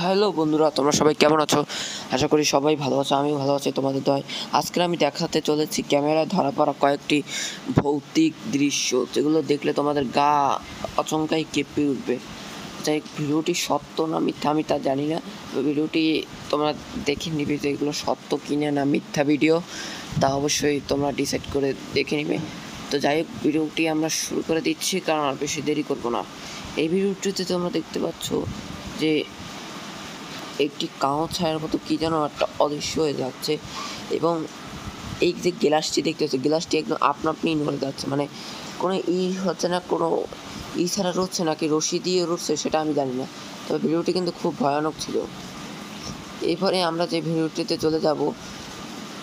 Hello বন্ধুরা, তোমরা সবাই কেমন আছো? আশা করি সবাই ভালো আছো, আমিও ভালো আছি তোমাদের দয়ায়। আজকে আমি দেখাতে চলেছি ক্যামেরায় ধরা পড়া কয়েকটি ভৌতিক দৃশ্য, যেগুলো দেখলে তোমাদের গা আচমকাই কেঁপে উঠবে। যাই ভিডিওটি সত্য না মিথ্যা আমি তা জানি না, ভিডিওটি তোমরা দেখে নিবে যে এগুলো সত্য কিনা না মিথ্যা ভিডিও, তা অবশ্যই তোমরা ডিসাইড করে দেখে নিবে। তো যাই হোক, ভিডিওটি আমরা শুরু করে দিচ্ছি, কারণ আর বেশি দেরি করবো না। এই ভিডিওটিতে তোমরা দেখতে পাচ্ছ যে একটি কালো ছায়ার মতো কী যেন একটা অদৃশ্য হয়ে যাচ্ছে, এবং এই যে গ্লাসটি দেখতে হচ্ছে, গ্লাসটি একদম আপনি নড়ে যাচ্ছে, মানে কোনো হচ্ছে না, কোনো ছাড়া রচ্ছে নাকি রশি দিয়ে রচ্ছে সেটা আমি জানি না, তবে ভিডিওটি কিন্তু খুব ভয়ানক ছিল। এরপরে আমরা যে ভিডিওটিতে চলে যাব,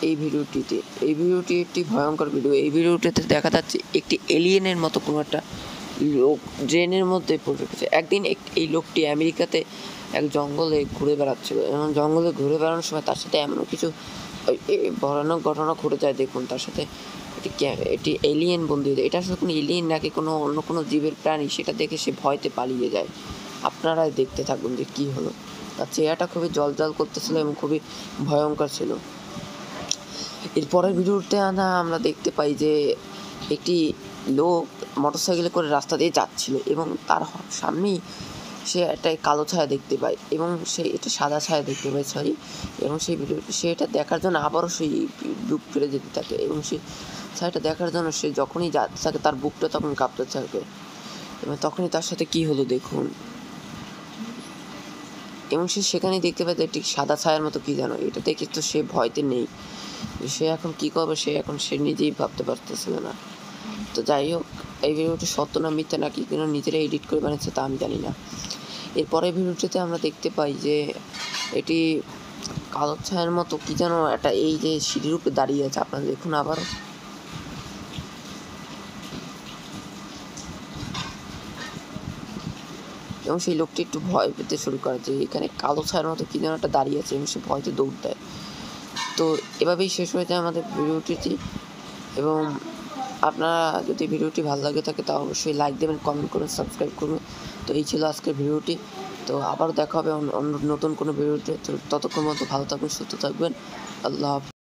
এই ভিডিওটি একটি ভয়ঙ্কর ভিডিও। এই ভিডিওটিতে দেখা যাচ্ছে একটি এলিয়েনের মতো কোনো একটা লোক ড্রেনের মধ্যে পড়ে রেখেছে। একদিন এই লোকটি আমেরিকাতে এক জঙ্গলে ঘুরে বেড়াচ্ছিল, এবং জঙ্গলে ঘুরে বেড়ানোর সময় তার সাথে এমন কিছু ভয়ানক ঘটনা ঘটে যায়। দেখুন, তার সাথে এটি এলিয়েন বন্দী হয়ে যায়। এটা আসলে কোনো এলিয়েন নাকি কোনো অন্য কোনো জীবের প্রাণী, সেটা দেখে সে ভয়তে পালিয়ে যায়। আপনারাই দেখতে থাকুন যে কী হলো। তার চেহারাটা খুবই জলজল করতেছিল এবং খুবই ভয়ঙ্কর ছিল। এরপরের ভিডিওতে আমরা দেখতে পাই যে একটি লোক মোটরসাইকেলে করে রাস্তা দিয়ে যাচ্ছিল, এবং তার সামনেই সে একটা কালো ছায়া দেখতে পায়, এবং সে এটা সাদা ছায়া দেখতে পায়, এবং সে এটা দেখার জন্য আবারও সেই বুক ফিরে যেতে থাকে, এবং সেই ছায়াটা দেখার জন্য সে যখনই যাচ্ছে থাকে তার বুকটা তখন কাঁপতে থাকে। এবং তখনই তার সাথে কি হলো দেখুন, এবং সে সেখানেই দেখতে পায় একটি সাদা ছায়ার মতো কি যেন। এটা দেখে তো সে ভয়তে নেই, সে এখন কী করবে সে নিজেই ভাবতে পারতেছিল না। তো যাই হোক, এই ভিডিওটি সত্য না মিথ্যা নাকি কেন নিজেরা এডিট করে বানিয়েছে তা আমি জানি না। এরপরে ভিডিওটিতে আমরা দেখতে পাই যে এটি কালো ছায়ার মতো কি যেন একটা এই যে সিঁড়ির উপরে দাঁড়িয়ে আছে। আপনারা দেখুন আবার, এবং সেই লোকটি একটু ভয় পেতে শুরু করে যে এখানে কালো ছায়ার মতো কি যেন একটা দাঁড়িয়ে আছে, এবং সে ভয়তে দৌড় দেয়। তো এভাবেই শেষ হয়ে যায় আমাদের ভিডিওটি। এবং আপনারা যদি ভিডিওটি ভালো লাগে থাকে তা অবশ্যই লাইক দেবেন, কমেন্ট করুন, সাবস্ক্রাইব করুন। তো এই ছিল আজকের ভিডিওটি। তো আবার দেখা হবে অন্য নতুন কোনো ভিডিওতে। তো ততক্ষণ মতো ভালো থাকবেন, সুস্থ থাকবেন। আল্লাহ হাফেজ।